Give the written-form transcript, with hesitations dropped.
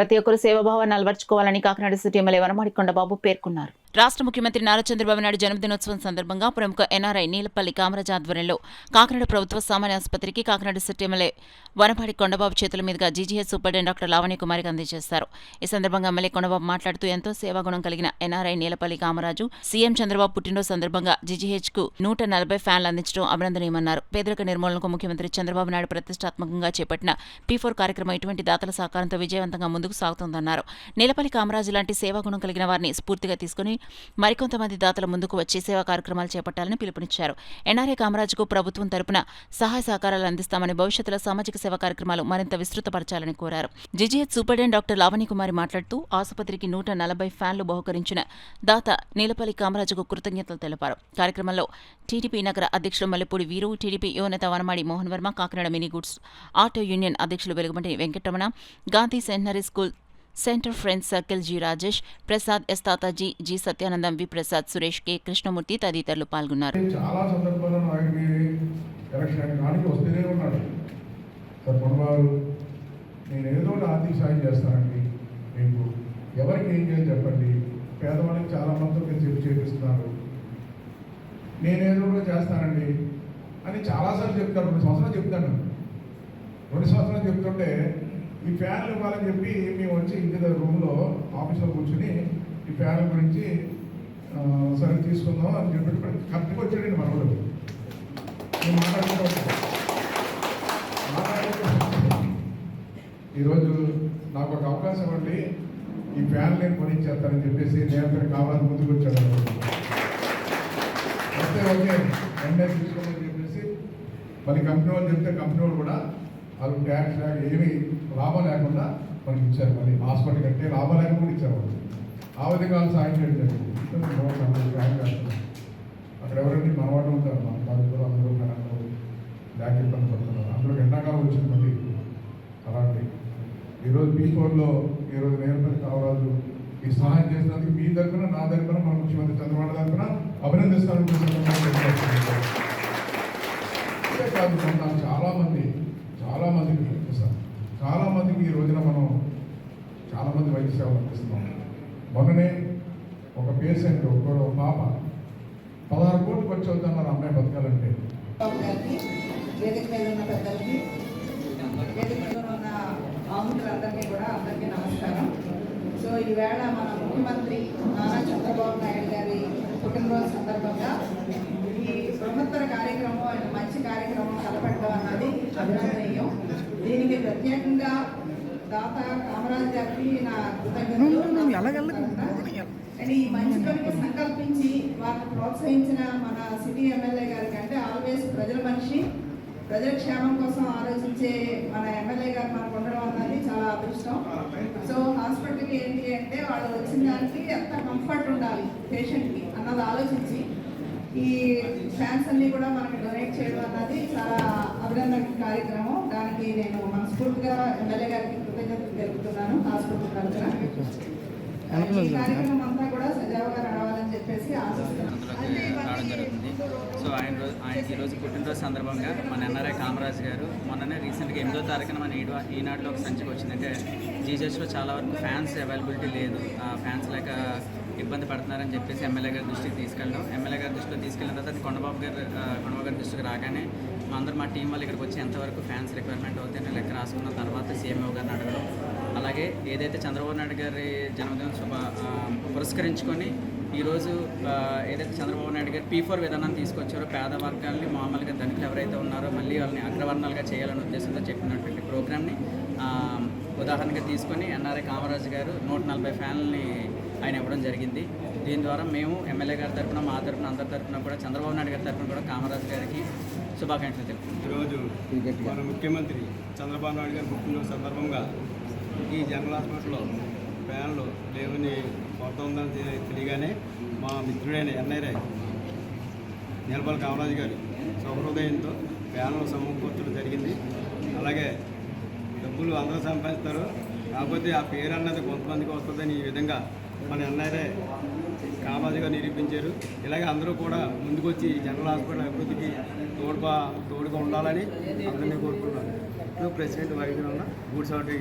ప్రతి ఒక్కరూ సేవాభావాన్ని అలవర్చుకోవాలని Kakinada city MLA Vanamadi Kondababu పేర్కొన్నారు. రాష్ట్ర ముఖ్యమంత్రి నారా చంద్రబాబు నాయుడు జన్మదినోత్సవం సందర్భంగా ప్రముఖ ఎన్ఆర్ఐ నీలపల్లి కామరాజ్ ఆధ్వర్యంలో కాకినాడ ప్రభుత్వ సామాన్య ఆసుపత్రికి కాకినాడ సిటీ ఎమ్మెల్యే వనమాడి కొండబాబు చేతుల మీదుగా జీజీహెచ్ సూపరింటెండెంట్ డాక్టర్ లావణ్య కుమారికి అందజేశారు. ఈ సందర్భంగా ఎమ్మెల్యే కొండబాబు మాట్లాడుతూ ఎంతో సేవాగుణం కలిగిన ఎన్ఆర్ఐ నీలపల్లి కామరాజు సీఎం చంద్రబాబు పుట్టినరోజు సందర్భంగా జీజీహెచ్ కు 140 ఫ్యాన్లు అందించడం అభినందనీయమన్నారు. పేదరిక నిర్మూలనకు ముఖ్యమంత్రి చంద్రబాబు నాయుడు ప్రతిష్టాత్మకంగా చేపట్టిన P4 కార్యక్రమం ఇటువంటి దాతల సహకారంతో విజయవంతంగా ముందుకు సాగుతోందన్నారు. నీలపల్లి కామరాజు లాంటి సేవాగుణం కలిగిన వారిని స్ఫూర్తిగా తీసుకుని మరికొంతమంది దాతల ముందుకు వచ్చి సేవా కార్యక్రమాలు చేపట్టాలని పిలుపునిచ్చారు. ఎన్ఆర్ఐ కామరాజుకు ప్రభుత్వం తరపున సహాయ సహకారాలు అందిస్తామని, భవిష్యత్తులో సామాజిక సేవా కార్యక్రమాలు మరింత విస్తృతపరచాలని కోరారు. జీజీహెచ్ సూపరింటెండెంట్ డాక్టర్ లావణ్య కుమారి మాట్లాడుతూ ఆసుపత్రికి 140 ఫ్యాన్లు బహుకరించిన దాత నీలపల్లి కామరాజుకు కృతజ్ఞతలు తెలిపారు. కార్యక్రమంలో టీడీపీ నగర అధ్యక్షుడు మల్లెపూడి వీరు, టీడీపీ యువనేత Vanamadi Mohan Varma, Kakinada mini goods auto union అధ్యక్షులు Velugubanti Venkataramana, Gandhi centenary school centre friends circle G Rajesh Prasad, S Tataji, G Satyanandam, V Prasad, Suresh, K Krishnamurthy తదితరులు పాల్గొన్నారు. చాలా సందర్భాల్లో ఆయనకి ఎలక్షన్ కాడికి వస్తూనే ఉన్నాడు. సార్ కొనవారు నేను ఏదో ఆర్థిక సాయం చేస్తానండి, మీకు ఎవరికి ఏం చేయాలి చెప్పండి, పేదవాళ్ళకి చాలా మందితో చెప్పి చేపిస్తున్నారు, నేనేదో కూడా చేస్తానండి అని చాలాసార్లు చెప్తాడు. 2 సంవత్సరాలు చెప్తాను. 2 సంవత్సరాలు చెప్తుంటే ఈ ఫ్యాన్లు ఇవ్వాలని చెప్పి మేము వచ్చి ఇంటి దగ్గర రూమ్లో ఆఫీస్లో కూర్చొని ఈ ఫ్యాన్ల గురించి సరే తీసుకుందాం అని చెప్పి కరెక్ట్గా వచ్చాడండి మనవాడు. నేను మాట్లాడుతూ ఈరోజు నాకు ఒక అవకాశం ఇవ్వండి, ఈ ఫ్యాన్ నేను కొనిచ్చేస్తానని చెప్పేసి నేను కావాలని ముందుకు వచ్చాడు. అయితే ఓకే వెంటనే తీసుకోమని చెప్పేసి మరి కంపెనీ వాళ్ళు చెప్తే కంపెనీ వాళ్ళు కూడా వాళ్ళు ట్యాక్స్ ఏమీ లాభం లేకుండా మనకి ఇచ్చారు. మళ్ళీ హాస్పిటల్ కట్టే లాభం లేకుండా ఇచ్చారు. ఆ విధంగా వాళ్ళు సాయం చేయడం జరిగింది. సాయం చేస్తున్నారు. అక్కడ ఎవరండి మనవాళ్ళు ఉంటారు, మన బాధితులు అందరూ కరెంట్ బ్యాక్ ఇబ్బంది పడుతున్నారు. అందులో ఎండాకాలం వచ్చింది మళ్ళీ అలాంటి. ఈరోజు P4లో ఈరోజు నీలపల్లి కామరాజు ఈ సహాయం చేసినందుకు మీ తరఫున, నా తరఫున, మన ముఖ్యమంత్రి చంద్రబాబు తరఫున అభినందిస్తాను. అంతేకాదు నాకు చాలా మందికి ఈ రోజున మనం చాలామంది వైద్య సేవలు అందిస్తున్నాం. మొన్ననే ఒక పేషెంట్ ఒక పాప 16 కోట్లు ఖర్చు అవుతున్నారు అమ్మాయి బతకాలంటే. వేదిక మీద ఉన్న పెద్దలకి, వేదిక మీద ఉన్న ఆహుతులందరికీ కూడా అందరికీ నమస్కారం. సో ఈవేళ మన ముఖ్యమంత్రి నారా చంద్రబాబు నాయుడు గారి పుట్టినరోజు సందర్భంగా ఈ బృహత్తర కార్యక్రమం అండ్ మంచి కార్యక్రమం తలపెట్టడం అన్నది అభినందనీయం. దీనికి ప్రత్యేకంగా దాత కామరాజ్ గారికి నా కృతజ్ఞతలు. అండ్ ఈ మంచి పనికి సంకల్పించి వారిని ప్రోత్సహించిన మన సిటీ ఎమ్మెల్యే గారికి, అంటే ఆల్వేస్ ప్రజల మనిషి, ప్రజల క్షేమం కోసం ఆలోచించే మన ఎమ్మెల్యే గారు మనకు ఉండడం అన్నది చాలా అదృష్టం. సో హాస్పిటల్కి ఏంటి అంటే వాళ్ళు వచ్చిన దానికి ఎంత కంఫర్ట్ ఉండాలి పేషెంట్కి అన్నది ఆలోచించి ఈ ఫ్యాన్స్ అన్ని కూడా మనకి డొనేట్ చేయడం అన్నది చాలా అభినందన కార్యక్రమం. దానికి నేను మనస్ఫూర్తిగా ఎమ్మెల్యే గారికి కృతజ్ఞతలు తెలుపుతున్నాను. హాస్పిటల్ తరఫున ఈ కార్యక్రమం అంతా కూడా సజావుగా నడవాలని చెప్పేసి ఆశిస్తున్నాను. సో ఆయనకి ఈరోజు పుట్టినరోజు సందర్భంగా మన ఎన్ఆర్ఐ కామరాజ్ గారు మొన్ననే రీసెంట్గా 8వ తారీఖున మన ఈనాడులో ఒక సంచికి వచ్చిందంటే జీజెస్లో చాలా వరకు ఫ్యాన్స్ అవైలబిలిటీ లేదు, ఫ్యాన్స్ లేక ఇబ్బంది పడుతున్నారని చెప్పేసి ఎమ్మెల్యే గారి దృష్టికి తీసుకెళ్ళడం. ఎమ్మెల్యే గారి దృష్టిలో తీసుకెళ్ళిన తర్వాత అది కొండబాబు గారి దృష్టికి రాగానే మా టీం వాళ్ళు ఇక్కడికి వచ్చి ఎంతవరకు ఫ్యాన్స్ రిక్వైర్మెంట్ అవుతాయని లెక్క రాసుకున్న తర్వాత సీఎంఓ గారిని అడగడం. అలాగే ఏదైతే చంద్రబాబు నాయుడు గారి జన్మదినం పురస్కరించుకొని ఈరోజు ఏదైతే చంద్రబాబు నాయుడు గారు P4 విధానాన్ని తీసుకొచ్చారో పేద వర్గాల్ని మామూలుగా ధనికులు ఎవరైతే ఉన్నారో మళ్ళీ వాళ్ళని అగ్రవర్ణాలుగా చేయాలనే ఉద్దేశంతో చెప్పినటువంటి ప్రోగ్రామ్ని ఉదాహరణగా తీసుకొని ఎన్ఆర్ఐ కామరాజు గారు 140 ఫ్యాన్లని ఆయన ఇవ్వడం జరిగింది. దీని ద్వారా మేము ఎమ్మెల్యే గారి తరఫున, మా తరఫున, అందరి తరఫున కూడా చంద్రబాబు నాయుడు గారి తరఫున కూడా కామరాజు గారికి శుభాకాంక్షలు తెలుపుతున్నాం. ఈరోజు మన ముఖ్యమంత్రి చంద్రబాబు నాయుడు గారి పుట్టినరోజు సందర్భంగా ఈ జనరల్ హాస్పిటల్లో ఫ్యాన్లు లేవని కొరత ఉందని తెలియగానే మా మిత్రుడైన ఎన్ఆర్ఐ నీలపల్లి కామరాజు గారు సౌహృదయంతో ఫ్యాన్లు సమకూర్చడం జరిగింది. అలాగే డబ్బులు అందరూ సంపాదిస్తారు, కాకపోతే ఆ పేరు అన్నది కొంతమందికి వస్తుందని ఈ విధంగా మన ఎన్ఆర్ఐ కామరాజు గారు నిరూపించారు. ఇలాగే అందరూ కూడా ముందుకొచ్చి జనరల్ హాస్పిటల్ అభివృద్ధికి తోడుగా ఉండాలని అందరినీ కోరుకుంటున్నాను. ప్రెసిడెంట్ వైద్యులు ఉన్న గూడ్స్ ఆటో